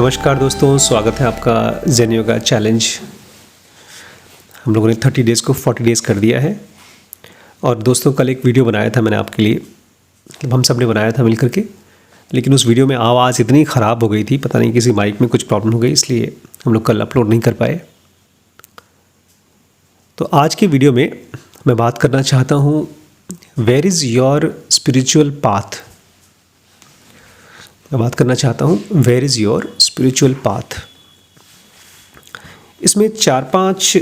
नमस्कार दोस्तों, स्वागत है आपका जेन योगा चैलेंज। हम लोगों ने 30 डेज़ को 40 डेज़ कर दिया है। और दोस्तों, कल एक वीडियो बनाया था मैंने आपके लिए, हम सब ने बनाया था मिल करके, लेकिन उस वीडियो में आवाज़ इतनी ख़राब हो गई थी, पता नहीं किसी माइक में कुछ प्रॉब्लम हो गई, इसलिए हम लोग कल अपलोड नहीं कर पाए। तो आज के वीडियो में मैं बात करना चाहता हूँ, where is your spiritual path. मैं बात करना चाहता हूँ, where is your spiritual path. इसमें 4-5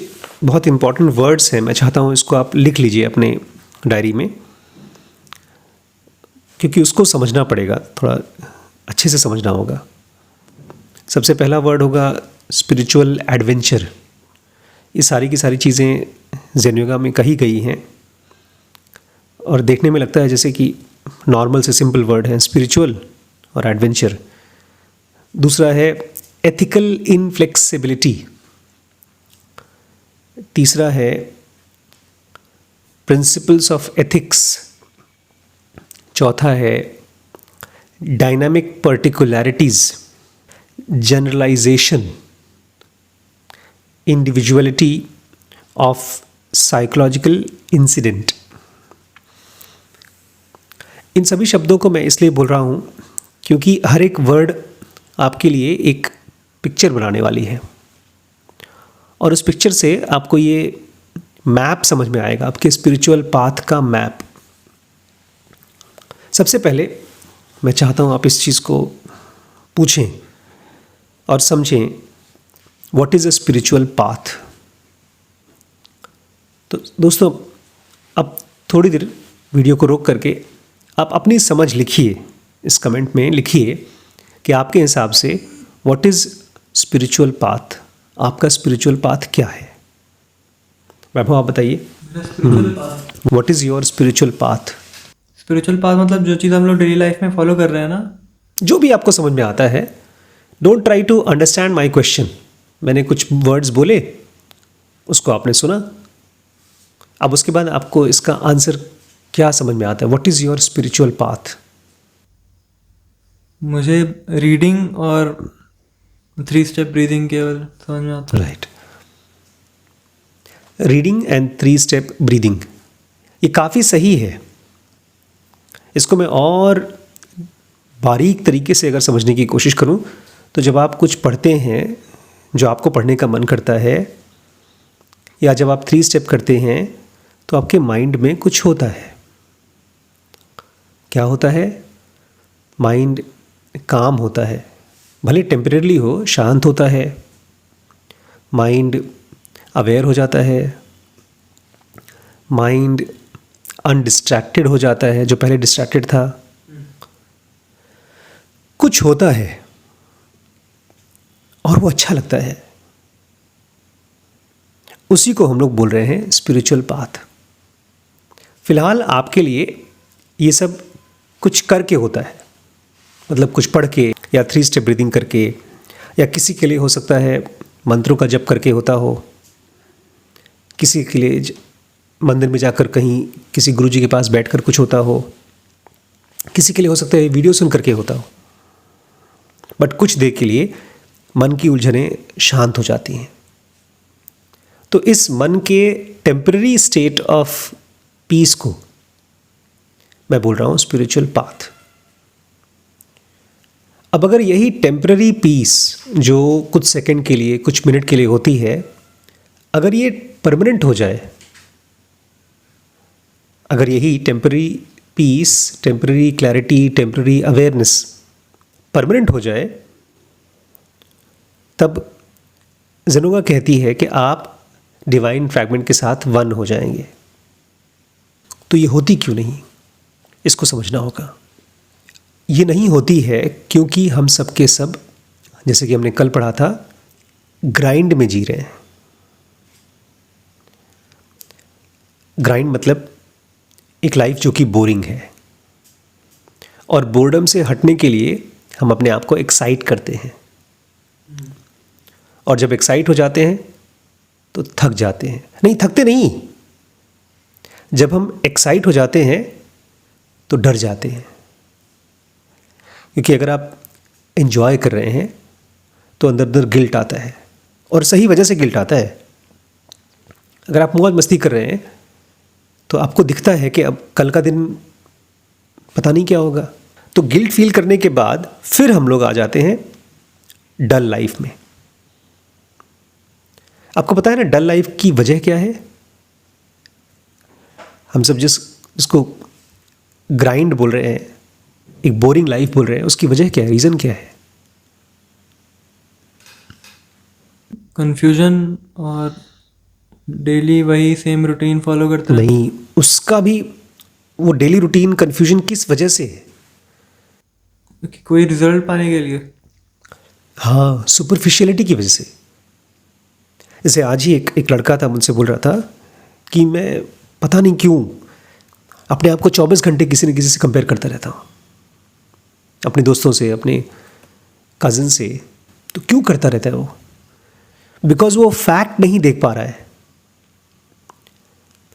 बहुत इंपॉर्टेंट वर्ड्स हैं। मैं चाहता हूँ इसको आप लिख लीजिए अपने डायरी में, क्योंकि उसको समझना पड़ेगा, थोड़ा अच्छे से समझना होगा। सबसे पहला वर्ड होगा स्पिरिचुअल एडवेंचर। ये सारी की सारी चीज़ें ज़ेन योगा में कही गई हैं और देखने में लगता है जैसे कि नॉर्मल से सिंपल वर्ड है, स्पिरिचुअल और एडवेंचर। दूसरा है एथिकल इनफ्लेक्सिबिलिटी। तीसरा है प्रिंसिपल्स ऑफ एथिक्स। चौथा है dynamic particularities, generalisation, individuality of psychological incident. इन सभी शब्दों को मैं इसलिए बोल रहा हूँ क्योंकि हर एक वर्ड आपके लिए एक पिक्चर बनाने वाली है, और उस पिक्चर से आपको ये मैप समझ में आएगा, आपके स्पिरिचुअल पाथ का मैप। सबसे पहले मैं चाहता हूँ आप इस चीज़ को पूछें और समझें, what is a spiritual path. तो दोस्तों, अब थोड़ी देर वीडियो को रोक करके आप अपनी समझ लिखिए, इस कमेंट में लिखिए कि आपके हिसाब से व्हाट इज़ स्पिरिचुअल पाथ। आपका स्पिरिचुअल पाथ क्या है? वैभव, आप बताइए, what is your spiritual path. Spiritual path मतलब जो चीज़ हम लोग डेली लाइफ में फॉलो कर रहे हैं ना, जो भी आपको समझ में आता है। Don't try to understand my question. मैंने कुछ वर्ड्स बोले, उसको आपने सुना, अब उसके बाद आपको इसका आंसर क्या समझ में आता है। What is your spiritual path? मुझे रीडिंग और 3 स्टेप ब्रीदिंग केवल समझ में आता है। Right, reading and 3 step breathing, ये काफ़ी सही है। इसको मैं और बारीक तरीके से अगर समझने की कोशिश करूं, तो जब आप कुछ पढ़ते हैं जो आपको पढ़ने का मन करता है, या जब आप 3 स्टेप करते हैं, तो आपके माइंड में कुछ होता है। क्या होता है? माइंड काम होता है, भले टेम्परेरी हो, शांत होता है। माइंड अवेयर हो जाता है, माइंड अनडिस्ट्रैक्टेड हो जाता है, जो पहले डिस्ट्रैक्टेड था। कुछ होता है और वो अच्छा लगता है, उसी को हम लोग बोल रहे हैं स्पिरिचुअल पाथ। फिलहाल आपके लिए ये सब कुछ करके होता है, मतलब कुछ पढ़ के या 3 स्टेप ब्रीदिंग करके, या किसी के लिए हो सकता है मंत्रों का जप करके होता हो, किसी के लिए मंदिर में जाकर कहीं किसी गुरुजी के पास बैठकर कुछ होता हो, किसी के लिए हो सकता है वीडियो सुन करके होता हो। बट कुछ देर के लिए मन की उलझनें शांत हो जाती हैं। तो इस मन के टेम्पररी स्टेट ऑफ पीस को मैं बोल रहा हूँ स्पिरिचुअल पाथ। अब अगर यही टेम्पररी पीस जो कुछ सेकंड के लिए, कुछ मिनट के लिए होती है, अगर ये परमानेंट हो जाए, अगर यही temporary peace, temporary clarity, temporary awareness permanent हो जाए, तब ज़ेन योगा कहती है कि आप डिवाइन फ्रैगमेंट के साथ वन हो जाएंगे। तो ये होती क्यों नहीं, इसको समझना होगा। ये नहीं होती है क्योंकि हम सब के सब, जैसे कि हमने कल पढ़ा था, ग्राइंड में जी रहे हैं। ग्राइंड मतलब एक लाइफ जो कि बोरिंग है, और बोर्डम से हटने के लिए हम अपने आप को एक्साइट करते हैं, और जब एक्साइट हो जाते हैं तो थक जाते हैं। नहीं, थकते नहीं, जब हम एक्साइट हो जाते हैं तो डर जाते हैं। क्योंकि अगर आप एंजॉय कर रहे हैं तो अंदर अंदर गिल्ट आता है, और सही वजह से गिल्ट आता है। अगर आप मौज मस्ती कर रहे हैं तो आपको दिखता है कि अब कल का दिन पता नहीं क्या होगा। तो गिल्ट फील करने के बाद फिर हम लोग आ जाते हैं डल लाइफ में। आपको पता है ना डल लाइफ की वजह क्या है? हम सब जिसको ग्राइंड बोल रहे हैं, एक बोरिंग लाइफ बोल रहे हैं, उसकी वजह क्या है, रीज़न क्या है? कंफ्यूजन, और डेली वही सेम रूटीन फॉलो करते हैं। नहीं, उसका भी वो डेली रूटीन कंफ्यूजन किस वजह से है? कि कोई रिजल्ट पाने के लिए। हाँ, सुपरफिशियलिटी की वजह से। जैसे आज ही एक लड़का था, मुझसे बोल रहा था कि मैं पता नहीं क्यों अपने आप को 24 घंटे किसी न किसी से कंपेयर करता रहता हूँ, अपने दोस्तों से, अपने कज़न से। तो क्यों करता रहता है वो? बिकॉज वो फैक्ट नहीं देख पा रहा है।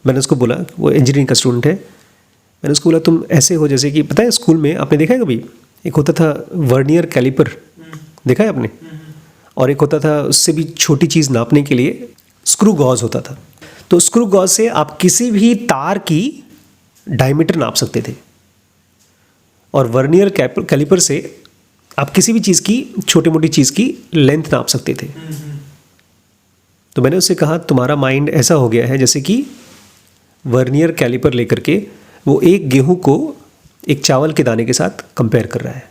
मैंने उसको बोला, वो इंजीनियरिंग का स्टूडेंट है, मैंने उसको बोला तुम ऐसे हो जैसे कि, पता है स्कूल में आपने देखा है कभी, एक होता था वर्नियर कैलिपर, देखा है आपने? और एक होता था उससे भी छोटी चीज़ नापने के लिए स्क्रू गॉज होता था। तो स्क्रू गॉज से आप किसी भी तार की डायमीटर नाप सकते थे, और वर्नियर कैलिपर से आप किसी भी चीज़ की, छोटी मोटी चीज़ की लेंथ नाप सकते थे। तो मैंने उससे कहा तुम्हारा माइंड ऐसा हो गया है जैसे कि वर्नियर कैलिपर लेकर के वो एक गेहूं को एक चावल के दाने के साथ कंपेयर कर रहा है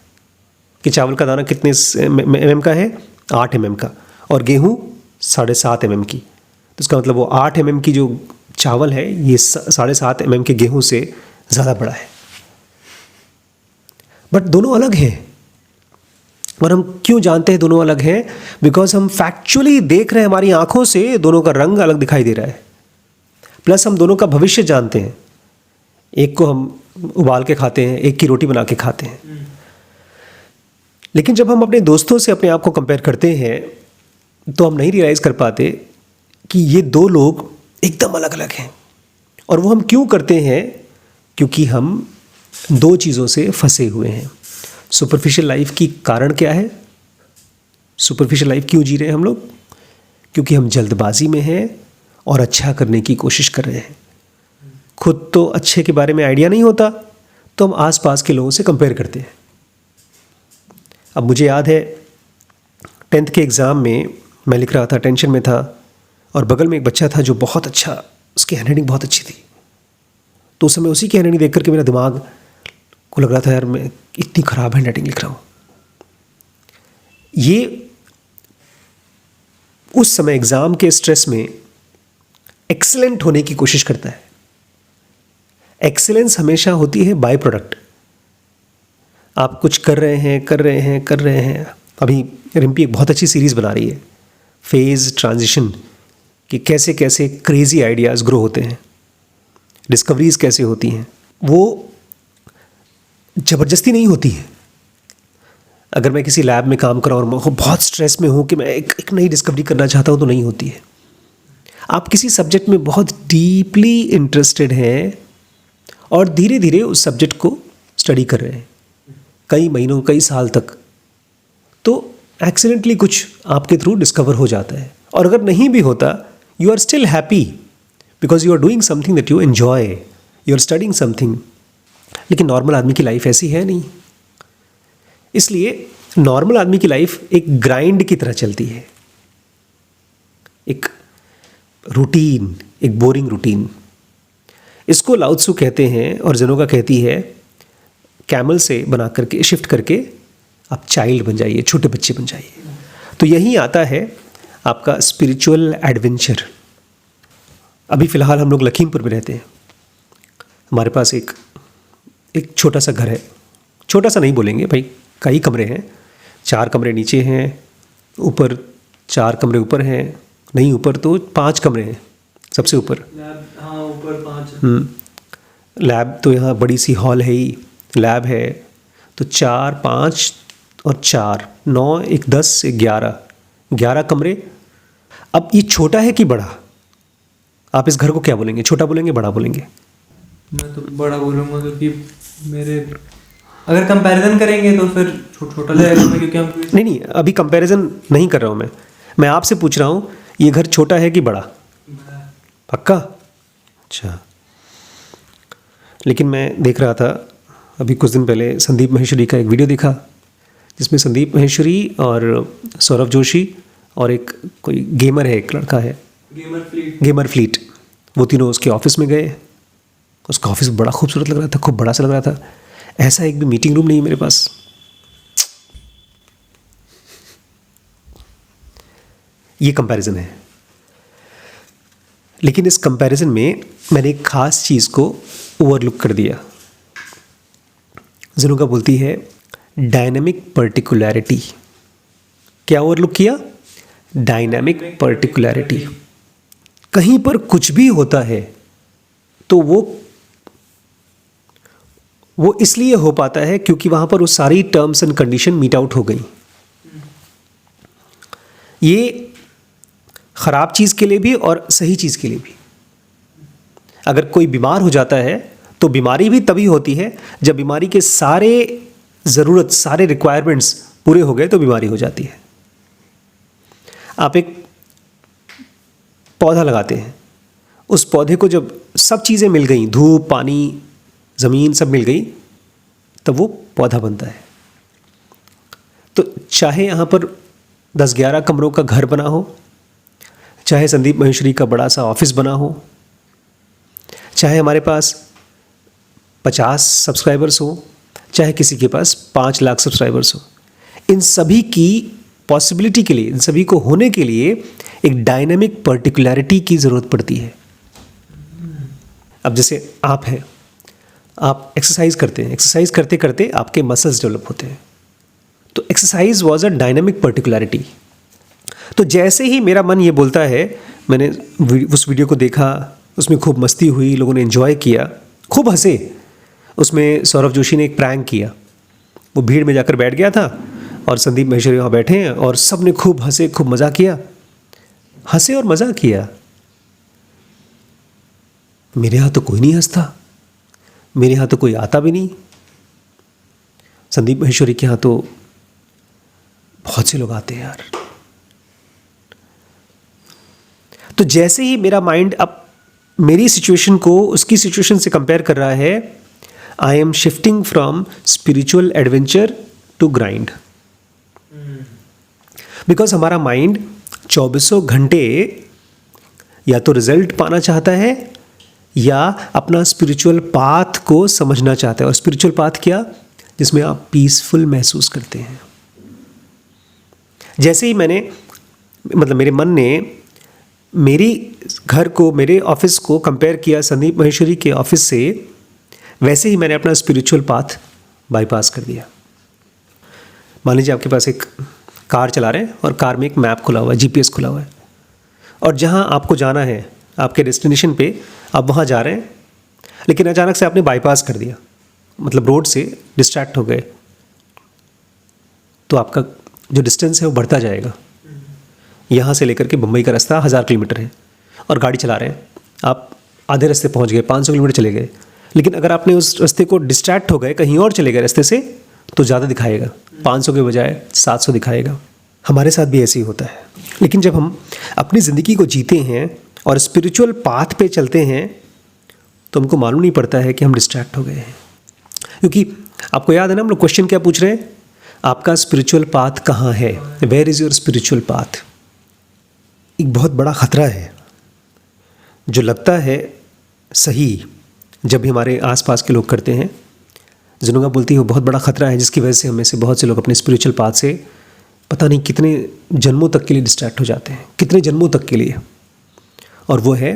कि चावल का दाना कितने mm का है, 8 mm का, और गेहूं 7.5 mm की। तो इसका मतलब वो 8 mm की जो चावल है ये 7.5 mm के गेहूं से ज़्यादा बड़ा है। बट दोनों अलग हैं। और हम क्यों जानते हैं दोनों अलग हैं? बिकॉज हम फैक्चुअली देख रहे हैं, हमारी आंखों से दोनों का रंग अलग दिखाई दे रहा है। प्लस हम दोनों का भविष्य जानते हैं। एक को हम उबाल के खाते हैं, एक की रोटी बना के खाते हैं। लेकिन जब हम अपने दोस्तों से अपने आप को कंपेयर करते हैं तो हम नहीं रियलाइज़ कर पाते कि ये दो लोग एकदम अलग अलग हैं। और वो हम क्यों करते हैं? क्योंकि हम दो चीज़ों से फंसे हुए हैं। सुपरफिशियल लाइफ की कारण क्या है? सुपरफिशियल लाइफ क्यों जी रहे हैं हम लोग? क्योंकि हम जल्दबाजी में हैं और अच्छा करने की कोशिश कर रहे हैं। खुद तो अच्छे के बारे में आइडिया नहीं होता तो हम आसपास के लोगों से कंपेयर करते हैं। अब मुझे याद है 10th के एग्ज़ाम में मैं लिख रहा था, टेंशन में था, और बगल में एक बच्चा था जो बहुत अच्छा, उसकी हैंडराइटिंग बहुत अच्छी थी। तो उस समय उसी की हैंडराइटिंग देख करके मेरा दिमाग को लग रहा था यार मैं इतनी ख़राब हैंडराइटिंग लिख रहा हूँ। ये उस समय एग्ज़ाम के स्ट्रेस में एक्सीलेंट होने की कोशिश करता है। एक्सीलेंस हमेशा होती है बाय प्रोडक्ट। आप कुछ कर रहे हैं। अभी रिम्पी एक बहुत अच्छी सीरीज़ बना रही है, फेज़ ट्रांजिशन, कि कैसे कैसे क्रेज़ी आइडियाज़ ग्रो होते हैं, डिस्कवरीज़ कैसे होती हैं। वो ज़बरदस्ती नहीं होती है। अगर मैं किसी लैब में काम कर रहा हूँ और मैं बहुत स्ट्रेस में हूँ कि मैं एक नई डिस्कवरी करना चाहता हूँ, तो नहीं होती है। आप किसी सब्जेक्ट में बहुत डीपली इंटरेस्टेड हैं और धीरे धीरे उस सब्जेक्ट को स्टडी कर रहे हैं कई महीनों, कई साल तक, तो एक्सीडेंटली कुछ आपके थ्रू डिस्कवर हो जाता है। और अगर नहीं भी होता, you are still happy because you are doing something that you enjoy, you are studying something. लेकिन नॉर्मल आदमी की लाइफ ऐसी है नहीं। इसलिए नॉर्मल आदमी की लाइफ एक ग्राइंड की तरह चलती है, एक रूटीन, एक बोरिंग रूटीन। इसको लाओ त्सु कहते हैं और जेनोगा कहती है कैमल से बना करके, शिफ्ट करके आप चाइल्ड बन जाइए, छोटे बच्चे बन जाइए। तो यही आता है आपका स्पिरिचुअल एडवेंचर। अभी फ़िलहाल हम लोग लखीमपुर में रहते हैं। हमारे पास एक छोटा सा घर है। छोटा सा नहीं बोलेंगे भाई, कई कमरे हैं। 4 कमरे नीचे हैं, ऊपर 4 कमरे ऊपर हैं, नहीं ऊपर तो 5 कमरे हैं सबसे ऊपर। हाँ, ऊपर 5। लैब तो यहाँ बड़ी सी हॉल है ही, लैब है। तो 4, 5 और 4, 9, 1, 10, 11 कमरे। अब ये छोटा है कि बड़ा? आप इस घर को क्या बोलेंगे? छोटा बोलेंगे, बड़ा बोलेंगे? मैं तो बड़ा बोलूँगा, क्योंकि मेरे अगर कंपैरिजन करेंगे तो फिर छोटा लगेगा हमें, क्योंकि हम नहीं नहीं, अभी कंपैरिजन नहीं कर रहा हूँ मैं आपसे पूछ रहा हूँ ये घर छोटा है कि बड़ा? पक्का? अच्छा। लेकिन मैं देख रहा था अभी कुछ दिन पहले संदीप माहेश्वरी का एक वीडियो देखा, जिसमें संदीप माहेश्वरी और सौरभ जोशी और एक कोई गेमर है, एक लड़का है, गेमर फ्लीट, वो तीनों उसके ऑफिस में गए। उसका ऑफिस बड़ा खूबसूरत लग रहा था, खूब बड़ा सा लग रहा था। ऐसा एक भी मीटिंग रूम नहीं है मेरे पास। ये कंपैरिजन है। लेकिन इस कंपैरिजन में मैंने एक खास चीज़ को ओवरलुक कर दिया। जिनोगा बोलती है डायनामिक पर्टिकुलैरिटी। क्या ओवरलुक किया? डायनामिक पर्टिकुलैरिटी। कहीं पर कुछ भी होता है तो वो इसलिए हो पाता है क्योंकि वहां पर वो सारी terms and condition meet out हो गई। ये खराब चीज़ के लिए भी और सही चीज़ के लिए भी। अगर कोई बीमार हो जाता है तो बीमारी भी तभी होती है जब बीमारी के सारे ज़रूरत, सारे रिक्वायरमेंट्स पूरे हो गए तो बीमारी हो जाती है। आप एक पौधा लगाते हैं, उस पौधे को जब सब चीज़ें मिल गई, धूप, पानी, ज़मीन सब मिल गई, तब वो पौधा बनता है। तो चाहे यहाँ पर 10-11 कमरों का घर बना हो, चाहे संदीप माहेश्वरी का बड़ा सा ऑफिस बना हो, चाहे हमारे पास 50 सब्सक्राइबर्स हो, चाहे किसी के पास 5 लाख सब्सक्राइबर्स हो, इन सभी की पॉसिबिलिटी के लिए, इन सभी को होने के लिए एक डायनामिक पर्टिकुलैरिटी की ज़रूरत पड़ती है। अब जैसे आप हैं, आप एक्सरसाइज करते हैं, एक्सरसाइज करते करते आपके मसल्स डेवलप होते हैं, तो एक्सरसाइज वाज अ डायनामिक पर्टिकुलैरिटी। तो जैसे ही मेरा मन ये बोलता है, मैंने उस वीडियो को देखा, उसमें खूब मस्ती हुई, लोगों ने एंजॉय किया, खूब हंसे। उसमें सौरभ जोशी ने एक प्रैंक किया, वो भीड़ में जाकर बैठ गया था और संदीप माहेश्वरी वहाँ बैठे हैं और सब ने खूब हंसे, खूब मज़ा किया, हंसे और मज़ा किया। मेरे यहाँ तो कोई नहीं हंसता, मेरे यहाँ तो कोई आता भी नहीं। संदीप माहेश्वरी के यहाँ तो बहुत से लोग आते हैं यार। तो जैसे ही मेरा माइंड अब मेरी सिचुएशन को उसकी सिचुएशन से कंपेयर कर रहा है, I am shifting from spiritual adventure to grind. Because हमारा माइंड 24 घंटे या तो रिजल्ट पाना चाहता है या अपना स्पिरिचुअल पाथ को समझना चाहता है। और स्पिरिचुअल पाथ क्या? जिसमें आप पीसफुल महसूस करते हैं। जैसे ही मेरे मन ने मेरी घर को, मेरे ऑफिस को कंपेयर किया संदीप माहेश्वरी के ऑफिस से, वैसे ही मैंने अपना स्पिरिचुअल पाथ बाईपास कर दिया। मान लीजिए आपके पास एक कार चला रहे हैं और कार में एक मैप खुला हुआ है, जीपीएस खुला हुआ है, और जहां आपको जाना है, आपके डेस्टिनेशन पे आप वहां जा रहे हैं, लेकिन अचानक से आपने बाईपास कर दिया, मतलब रोड से डिस्ट्रैक्ट हो गए, तो आपका जो डिस्टेंस है वो बढ़ता जाएगा। यहाँ से लेकर के मुंबई का रास्ता 1000 किलोमीटर है और गाड़ी चला रहे हैं, आप आधे रास्ते पहुँच गए, 500 किलोमीटर चले गए, लेकिन अगर आपने उस रास्ते को डिस्ट्रैक्ट हो गए, कहीं और चले गए रास्ते से, तो ज़्यादा दिखाएगा, 500 के बजाय 700 दिखाएगा। हमारे साथ भी ऐसे ही होता है। लेकिन जब हम अपनी ज़िंदगी को जीते हैं और स्पिरिचुअल पाथ पे चलते हैं, तो हमको मालूम नहीं पड़ता है कि हम डिस्ट्रैक्ट हो गए हैं। क्योंकि आपको याद है ना, हम लोग क्वेश्चन क्या पूछ रहे हैं? आपका स्पिरिचुअल पाथ कहाँ है? Where is your spiritual path? एक बहुत बड़ा ख़तरा है जो लगता है सही, जब भी हमारे आसपास के लोग करते हैं। जिनोगा बोलती है वो बहुत बड़ा ख़तरा है, जिसकी वजह से हम में से बहुत से लोग अपने स्पिरिचुअल पाथ से पता नहीं कितने जन्मों तक के लिए डिस्ट्रैक्ट हो जाते हैं, कितने जन्मों तक के लिए। और वो है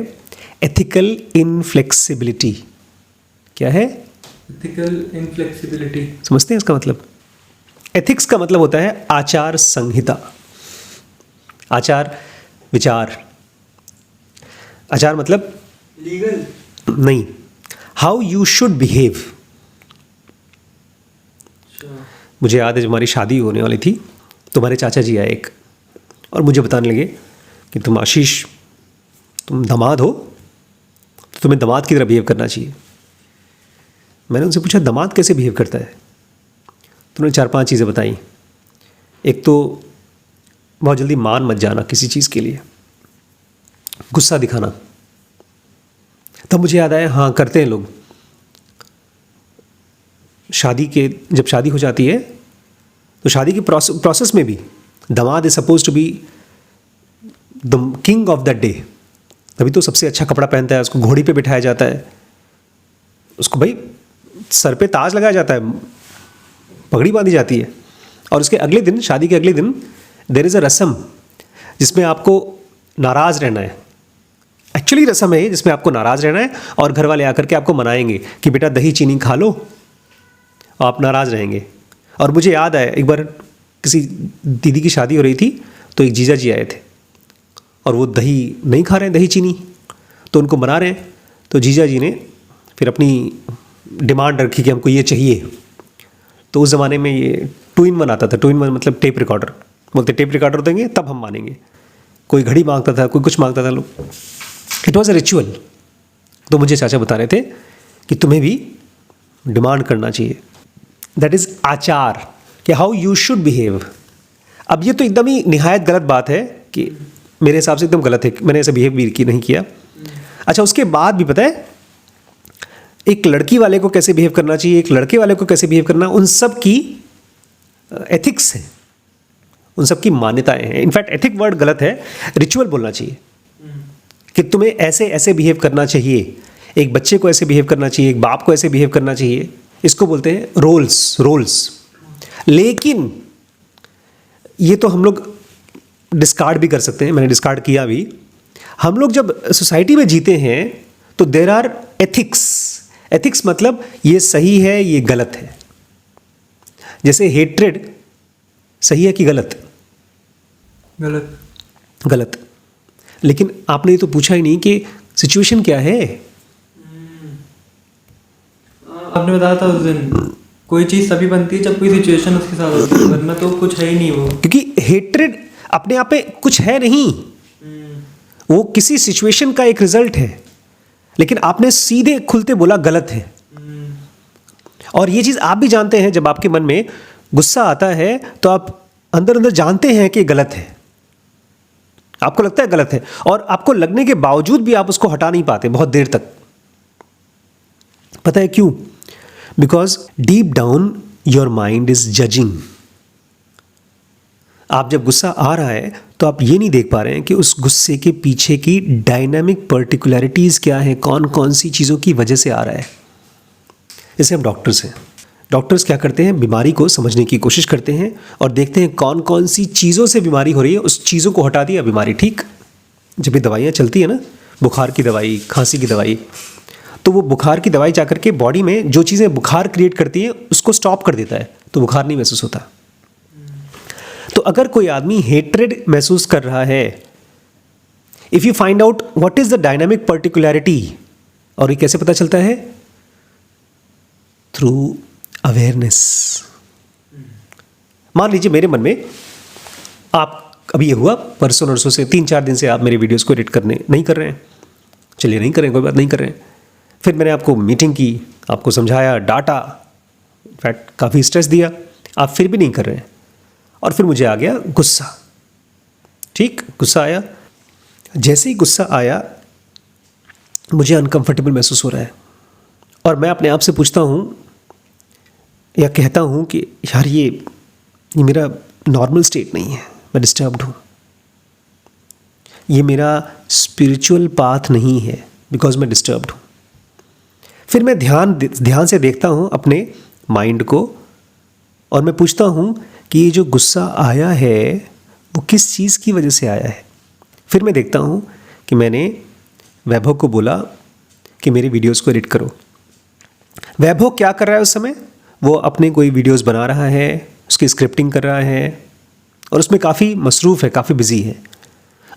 एथिकल इनफ्लेक्सिबिलिटी। क्या है? Ethical inflexibility. समझते हैं इसका मतलब? एथिक्स का मतलब होता है आचार संहिता, आचार विचार। आचार मतलब लीगल नहीं, हाउ यू शुड बिहेव। मुझे याद है जब हमारी शादी होने वाली थी, तो हमारे चाचा जी आए एक, और मुझे बताने लगे कि तुम आशीष, तुम दामाद हो, तो तुम्हें दामाद की तरह बिहेव करना चाहिए। मैंने उनसे पूछा दामाद कैसे बिहेव करता है? तुमने 4-5 चीज़ें बताई। एक तो बहुत जल्दी मान मत जाना किसी चीज़ के लिए, गुस्सा दिखाना। तब मुझे याद आया, हाँ करते हैं लोग, जब शादी हो जाती है तो शादी की प्रोसेस में भी दामाद is suppose to be the king of that day. तभी तो सबसे अच्छा कपड़ा पहनता है, उसको घोड़ी पे बिठाया जाता है, उसको भाई सर पे ताज लगाया जाता है, पगड़ी बांधी जाती है, और उसके अगले दिन, शादी के अगले दिन देयर इज़ अ रस्म जिसमें आपको नाराज़ रहना है। एक्चुअली रस्म है जिसमें आपको नाराज़ रहना है और घर वाले आकर के आपको मनाएंगे कि बेटा दही चीनी खा लो, आप नाराज़ रहेंगे। और मुझे याद आया, एक बार किसी दीदी की शादी हो रही थी तो एक जीजा जी आए थे और वो दही नहीं खा रहे हैं, दही चीनी, तो उनको मना रहे हैं। तो जीजा जी ने फिर अपनी डिमांड रखी कि हमको ये चाहिए। तो उस ज़माने में ये 2-in-1 आता था। 2-in-1 मतलब टेप रिकॉर्डर, बोलते टेप रिकॉर्डर देंगे तब हम मानेंगे। कोई घड़ी मांगता था, कोई कुछ मांगता था, लोग इट वॉज अ रिचुअल। तो मुझे चाचा बता रहे थे कि तुम्हें भी डिमांड करना चाहिए, दैट इज़ आचार, कि हाउ यू शुड बिहेव। अब ये तो एकदम ही निहायत गलत बात है, कि मेरे हिसाब से एकदम गलत है, मैंने ऐसे बिहेव भी नहीं किया। अच्छा, उसके बाद भी पता है एक लड़की वाले को कैसे बिहेव करना चाहिए, एक लड़के वाले को कैसे बिहेव करना, उन सब की एथिक्स है, उन सब की मान्यताएं हैं। इनफैक्ट एथिक वर्ड गलत है, रिचुअल बोलना चाहिए कि तुम्हें ऐसे ऐसे बिहेव करना चाहिए, एक बच्चे को ऐसे बिहेव करना चाहिए, एक बाप को ऐसे बिहेव करना चाहिए। इसको बोलते हैं रोल्स। लेकिन ये तो हम लोग डिस्कार्ड भी कर सकते हैं, मैंने डिस्कार्ड किया भी। हम लोग जब सोसाइटी में जीते हैं तो देयर आर एथिक्स मतलब ये सही है, ये गलत है। जैसे हेट्रेड सही है कि गलत? गलत। लेकिन आपने ये तो पूछा ही नहीं कि सिचुएशन क्या है। आपने बताया था उस दिन, कोई चीज़ तभी बनती है जब कोई सिचुएशन उसके साथ होती है, वरना तो कुछ है ही नहीं वो। क्योंकि हेट्रेड अपने आप में कुछ है नहीं, वो किसी सिचुएशन का एक रिजल्ट है। लेकिन आपने सीधे खुलते बोला गलत है। और ये चीज़ आप भी जानते हैं, जब आपके मन में गुस्सा आता है तो आप अंदर अंदर जानते हैं कि गलत है, आपको लगता है गलत है, और आपको लगने के बावजूद भी आप उसको हटा नहीं पाते बहुत देर तक। पता है क्यों? Because deep down your mind is judging. आप जब गुस्सा आ रहा है तो आप ये नहीं देख पा रहे हैं कि उस गुस्से के पीछे की डायनामिक पर्टिकुलरिटीज़ क्या है, कौन कौन सी चीज़ों की वजह से आ रहा है। जैसे हम डॉक्टर्स हैं, डॉक्टर्स क्या करते हैं, बीमारी को समझने की कोशिश करते हैं और देखते हैं कौन कौन सी चीज़ों से बीमारी हो रही है, उस चीज़ों को हटा दिया, बीमारी ठीक। जब ये दवाइयाँ चलती है ना, बुखार की दवाई, खांसी की दवाई, तो वो बुखार की दवाई जाकर के बॉडी में जो चीज़ें बुखार क्रिएट करती हैं उसको स्टॉप कर देता है, तो बुखार नहीं महसूस होता। तो अगर कोई आदमी हेट्रेड महसूस कर रहा है, if you find out what is the dynamic particularity, और ये कैसे पता चलता है? Through awareness. मान लीजिए मेरे मन में, आप अभी ये हुआ परसों नरसों से 3-4 दिन से आप मेरे वीडियोस को एडिट करने नहीं कर रहे हैं, चलिए नहीं कर रहे हैं, कोई बात नहीं कर रहे हैं। फिर मैंने आपको मीटिंग की, आपको समझाया, डाटा, इनफैक्ट काफ़ी स्ट्रेस दिया, आप फिर भी नहीं कर रहे हैं। और फिर मुझे आ गया गुस्सा। ठीक, गुस्सा आया। जैसे ही गुस्सा आया मुझे अनकंफर्टेबल महसूस हो रहा है, और मैं अपने आप से पूछता हूँ या कहता हूँ कि यार ये मेरा नॉर्मल स्टेट नहीं है, मैं डिस्टर्ब्ड हूँ, ये मेरा स्पिरिचुअल पाथ नहीं है, बिकॉज मैं डिस्टर्ब्ड हूँ। फिर मैं ध्यान से देखता हूँ अपने माइंड को, और मैं पूछता हूँ कि ये जो गुस्सा आया है वो किस चीज़ की वजह से आया है। फिर मैं देखता हूँ कि मैंने वैभव को बोला कि मेरी वीडियोस को एडिट करो। वैभव क्या कर रहा है उस समय? वो अपने कोई वीडियोस बना रहा है, उसकी स्क्रिप्टिंग कर रहा है, और उसमें काफ़ी मसरूफ़ है, काफ़ी बिजी है।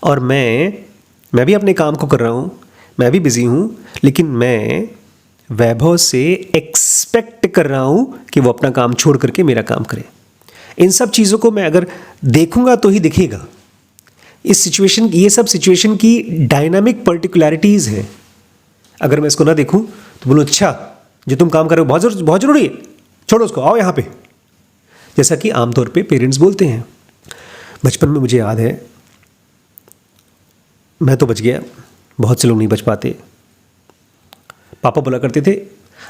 और मैं भी अपने काम को कर रहा हूँ, मैं भी बिजी हूँ, लेकिन मैं वैभव से एक्सपेक्ट कर रहा हूँ कि वो अपना काम छोड़ करके मेरा काम करे। इन सब चीज़ों को मैं अगर देखूंगा तो ही दिखेगा। ये सब सिचुएशन की डायनामिक पर्टिकुलरिटीज़ हैं। अगर मैं इसको ना देखूं तो बोलूँ अच्छा जो तुम काम कर रहे हो बहुत ज़रूरी है, छोड़ो उसको, आओ यहाँ पे। जैसा कि आमतौर पे पेरेंट्स बोलते हैं। बचपन में मुझे याद है, मैं तो बच गया, बहुत से लोग नहीं बच पाते। पापा बोला करते थे,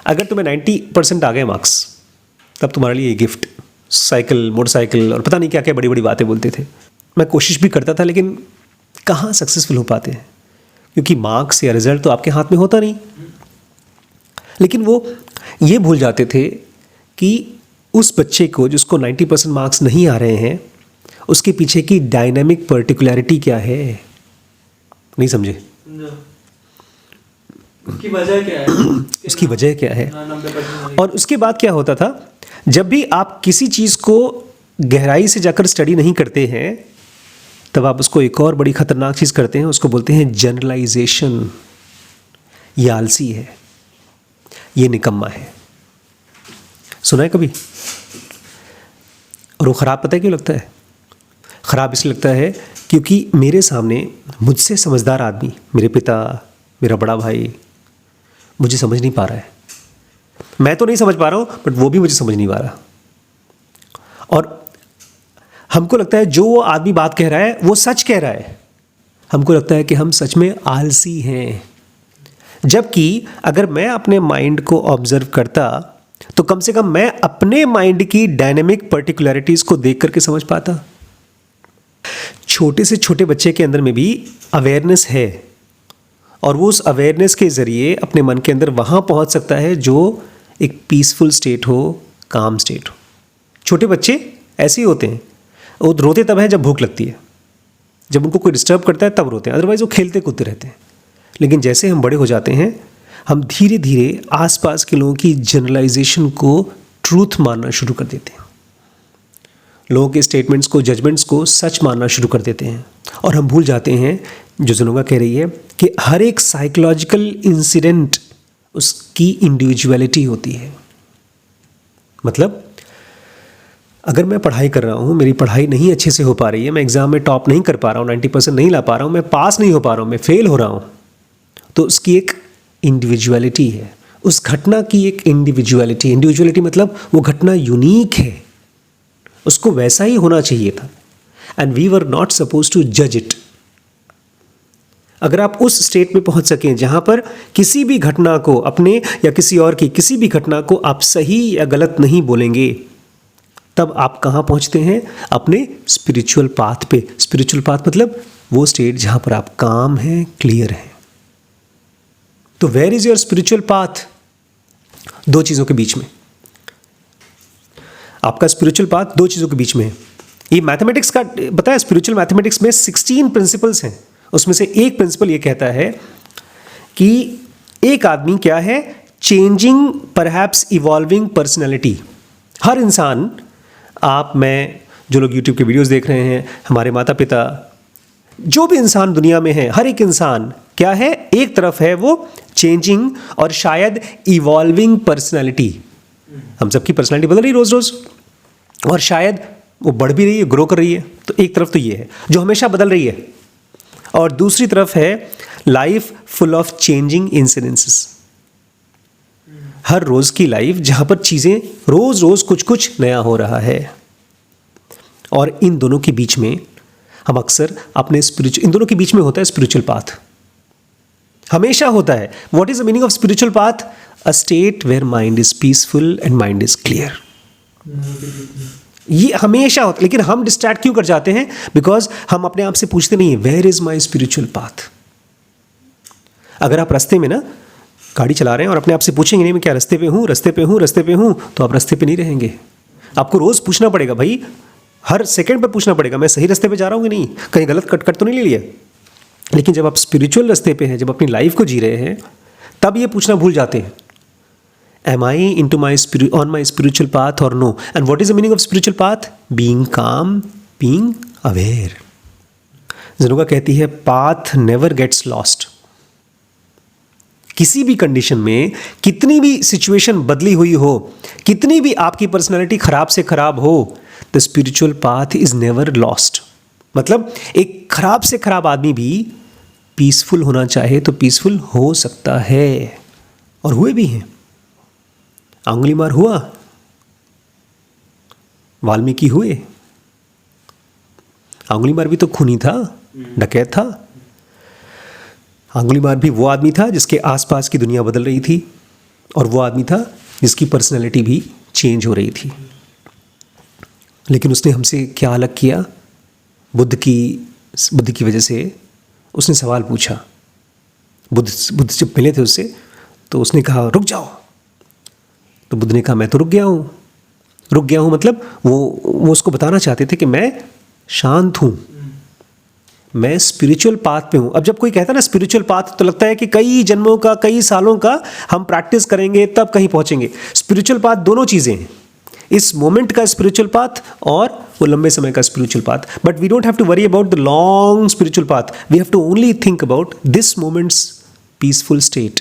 अगर तुम्हें 90% आ गए मार्क्स, तब तुम्हारे लिए गिफ्ट, साइकिल, मोटरसाइकिल और पता नहीं क्या क्या बड़ी बड़ी बातें बोलते थे। मैं कोशिश भी करता था, लेकिन कहाँ सक्सेसफुल हो पाते हैं, क्योंकि मार्क्स या रिजल्ट तो आपके हाथ में होता नहीं। लेकिन वो ये भूल जाते थे कि उस बच्चे को जिसको 90% मार्क्स नहीं आ रहे हैं, उसके पीछे की डायनामिक पर्टिकुलरिटी क्या है। नहीं समझे? उसकी वजह क्या है? उसकी वजह क्या है? 90% और उसके बाद क्या होता था, जब भी आप किसी चीज़ को गहराई से जाकर स्टडी नहीं करते हैं, तब आप उसको एक और बड़ी खतरनाक चीज़ करते हैं, उसको बोलते हैं जनरलाइजेशन। ये आलसी है, ये निकम्मा है। सुना है कभी? और वो ख़राब पता है क्यों लगता है? ख़राब इसलिए लगता है क्योंकि मेरे सामने मुझसे समझदार आदमी, मेरे पिता, मेरा बड़ा भाई, मुझे समझ नहीं पा रहा है। मैं तो नहीं समझ पा रहा हूँ, बट वो भी मुझे समझ नहीं पा रहा। और हमको लगता है जो वो आदमी बात कह रहा है वो सच कह रहा है। हमको लगता है कि हम सच में आलसी हैं। जबकि अगर मैं अपने माइंड को ऑब्जर्व करता, तो कम से कम मैं अपने माइंड की डायनेमिक पर्टिकुलरिटीज़ को देख करके समझ पाता। छोटे से छोटे बच्चे के अंदर में भी अवेयरनेस है, और वो उस अवेयरनेस के ज़रिए अपने मन के अंदर वहाँ पहुँच सकता है जो एक पीसफुल स्टेट हो, काम स्टेट हो। छोटे बच्चे ऐसे ही होते हैं, वो रोते तब है जब भूख लगती है, जब उनको कोई डिस्टर्ब करता है तब रोते हैं, अदरवाइज़ वो खेलते कूदते रहते हैं। लेकिन जैसे हम बड़े हो जाते हैं, हम धीरे धीरे आसपास के लोगों की जनरलाइजेशन को ट्रूथ मानना शुरू कर देते हैं। लोगों के स्टेटमेंट्स को, जजमेंट्स को सच मानना शुरू कर देते हैं, और हम भूल जाते हैं, जो ज़ुनोगा कह रही है, कि हर एक साइकोलॉजिकल इंसिडेंट उसकी इंडिविजुअलिटी होती है। मतलब अगर मैं पढ़ाई कर रहा हूँ, मेरी पढ़ाई नहीं अच्छे से हो पा रही है, मैं एग्ज़ाम में टॉप नहीं कर पा रहा हूँ, 90% नहीं ला पा रहा हूँ, मैं पास नहीं हो पा रहा हूँ, मैं फेल हो रहा हूँ, तो उसकी एक इंडिविजुअलिटी है। उस घटना की एक इंडिविजुअलिटी मतलब वो घटना यूनिक है, उसको वैसा ही होना चाहिए था, and we were not suppose to जज इट। अगर आप उस स्टेट में पहुंच सकें जहां पर किसी भी घटना को, अपने या किसी और की किसी भी घटना को आप सही या गलत नहीं बोलेंगे, तब आप कहां पहुंचते हैं? अपने स्पिरिचुअल पाथ पे। स्पिरिचुअल पाथ मतलब वो स्टेट जहां पर आप काम हैं, क्लियर हैं। तो where is your spiritual path? दो चीज़ों के बीच में। आपका स्पिरिचुअल पाथ दो चीज़ों के बीच में है। ये मैथमेटिक्स का बताया, स्पिरिचुअल मैथमेटिक्स में 16 प्रिंसिपल्स हैं। उसमें से एक प्रिंसिपल ये कहता है कि एक आदमी क्या है? Changing, perhaps evolving personality. हर इंसान, आप, मैं, जो लोग यूट्यूब के वीडियोस देख रहे हैं, हमारे माता पिता, जो भी इंसान दुनिया में है, हर एक इंसान क्या है? एक तरफ है वो चेंजिंग और शायद इवॉल्विंग पर्सनैलिटी। हम सबकी पर्सनैलिटी बदल रही रोज रोज, और शायद वो बढ़ भी रही है, ग्रो कर रही है। तो एक तरफ तो ये है जो हमेशा बदल रही है, और दूसरी तरफ है life full of changing incidences. हर रोज की लाइफ जहां पर चीजें रोज रोज कुछ कुछ नया हो रहा है। और इन दोनों के बीच में हम अक्सर अपने स्पिरिचुअल, इन दोनों के बीच में होता है स्पिरिचुअल पाथ, हमेशा होता है। What is the meaning of spiritual path? A state where mind is peaceful and mind is clear. ये हमेशा होता है, लेकिन हम डिस्ट्रैक्ट क्यों कर जाते हैं? बिकॉज हम अपने आप से पूछते नहीं है, where is my spiritual path. अगर आप रास्ते में ना गाड़ी चला रहे हैं और अपने आप से पूछेंगे नहीं मैं क्या रास्ते पे हूँ, रास्ते पे हूँ, रास्ते पे हूँ, तो आप रास्ते पे नहीं रहेंगे। आपको रोज पूछना पड़ेगा भाई, हर सेकंड पे पूछना पड़ेगा, मैं सही रास्ते पे जा रहा हूँ कि नहीं, कहीं गलत कट तो नहीं ले लिया। लेकिन जब आप स्पिरिचुअल रास्ते पे हैं, जब अपनी लाइफ को जी रहे हैं, तब ये पूछना भूल जाते हैं, am I on my spiritual path or no? And what is the meaning of spiritual path? Being calm, being aware. ज़ुनोगा कहती है path never gets lost. किसी भी कंडीशन में, कितनी भी सिचुएशन बदली हुई हो, कितनी भी आपकी पर्सनालिटी खराब से खराब हो, the spiritual path is never lost. मतलब एक खराब से खराब आदमी भी पीसफुल होना चाहे तो पीसफुल हो सकता है, और हुए भी हैं। अंगुलीमार हुआ, वाल्मीकि हुए? अंगुलीमाल भी तो खूनी था, डकैत था। अंगुलीमाल भी वो आदमी था जिसके आसपास की दुनिया बदल रही थी, और वो आदमी था जिसकी पर्सनैलिटी भी चेंज हो रही थी। लेकिन उसने हमसे क्या अलग किया? बुद्ध की वजह से उसने सवाल पूछा। बुद्ध जब मिले थे उससे तो उसने कहा रुक जाओ। तो बुद्ध ने कहा मैं तो रुक गया हूँ मतलब वो उसको बताना चाहते थे कि मैं शांत हूँ, मैं स्पिरिचुअल पाथ पे हूँ। अब जब कोई कहता है ना स्पिरिचुअल पाथ, तो लगता है कि कई जन्मों का, कई सालों का हम प्रैक्टिस करेंगे तब कहीं पहुँचेंगे। स्पिरिचुअल पाथ दोनों चीज़ें हैं, इस मोमेंट का स्पिरिचुअल पाथ और वो लंबे समय का spiritual path. But we don't have to worry about the long spiritual path, we have to only think about this moments peaceful state.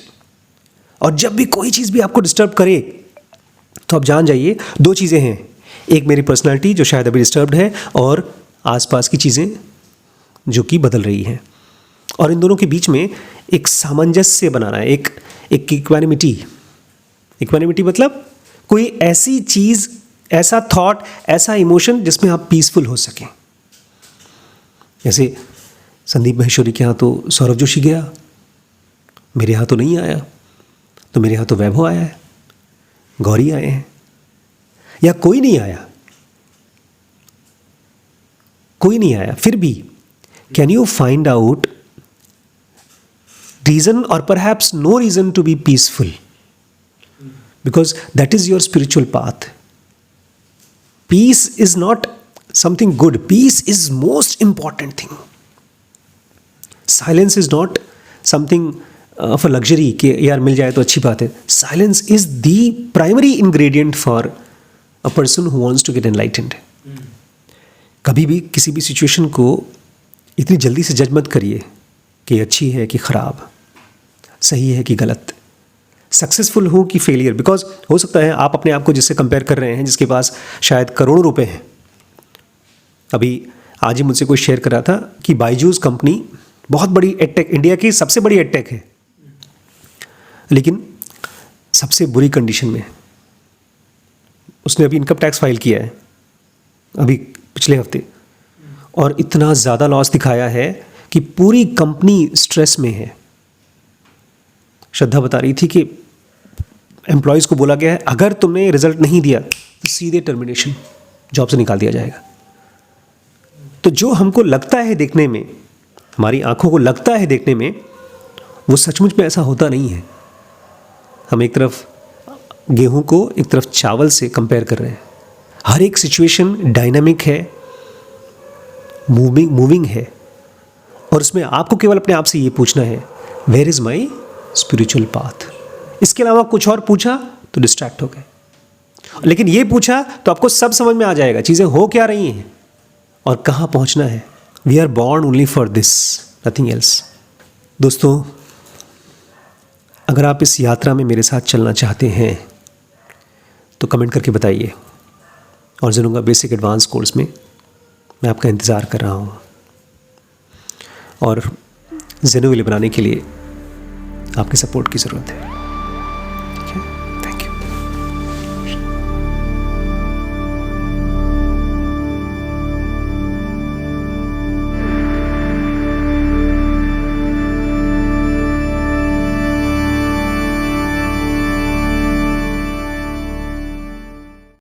और जब भी कोई चीज़ भी आपको डिस्टर्ब करे तो आप जान जाइए दो चीज़ें हैं, एक मेरी पर्सनालिटी जो शायद अभी डिस्टर्ब्ड है, और आसपास की चीज़ें जो कि बदल रही हैं। और इन दोनों के बीच में एक सामंजस्य बनाना है, एक इक्वानिमिटी मतलब कोई ऐसी चीज़, ऐसा थॉट, ऐसा इमोशन जिसमें आप पीसफुल हो सकें। जैसे संदीप महेश्वरी के यहाँ तो सौरभ जोशी गया, मेरे यहाँ तो नहीं आया, तो मेरे यहाँ तो वैभव आया है, गौरी आए हैं, या कोई नहीं आया, फिर भी can you find out reason और perhaps no reason to be peaceful, because that is your spiritual path. Peace is not something good. Peace is most important thing. Silence is not something of a luxury कि यार मिल जाए तो अच्छी बात है. Silence is the primary ingredient for a person who wants to get enlightened. कभी भी किसी भी सिचुएशन को इतनी जल्दी से जज मत करिए कि अच्छी है कि ख़राब, सही है कि गलत, सक्सेसफुल हो कि फेलियर। बिकॉज हो सकता है आप अपने आप को जिससे कंपेयर कर रहे हैं, जिसके पास शायद करोड़ों रुपए हैं। अभी आज ही मुझसे कोई शेयर कर रहा था कि बायजूस कंपनी बहुत बड़ी एडटेक, इंडिया की सबसे बड़ी एडटेक है, लेकिन सबसे बुरी कंडीशन में। उसने अभी इनकम टैक्स फाइल किया है अभी पिछले हफ्ते, और इतना ज़्यादा लॉस दिखाया है कि पूरी कंपनी स्ट्रेस में है। श्रद्धा बता रही थी कि एम्प्लॉयज़ को बोला गया है अगर तुमने रिजल्ट नहीं दिया तो सीधे टर्मिनेशन, जॉब से निकाल दिया जाएगा। तो जो हमको लगता है देखने में, हमारी आंखों को लगता है देखने में, वो सचमुच में ऐसा होता नहीं है। हम एक तरफ गेहूं को एक तरफ चावल से कंपेयर कर रहे हैं। हर एक सिचुएशन डायनामिक है, मूविंग है, और उसमें आपको केवल अपने आप से ये पूछना है where is my spiritual path. इसके अलावा कुछ और पूछा तो डिस्ट्रैक्ट हो गए, लेकिन ये पूछा तो आपको सब समझ में आ जाएगा चीज़ें हो क्या रही हैं और कहाँ पहुँचना है। We are born only for this, nothing else. दोस्तों, अगर आप इस यात्रा में मेरे साथ चलना चाहते हैं तो कमेंट करके बताइए, और ज़रूंगा बेसिक एडवांस कोर्स में मैं आपका इंतज़ार कर रहा हूँ। और ज़ेनोविले बनाने के लिए आपकी सपोर्ट की ज़रूरत है।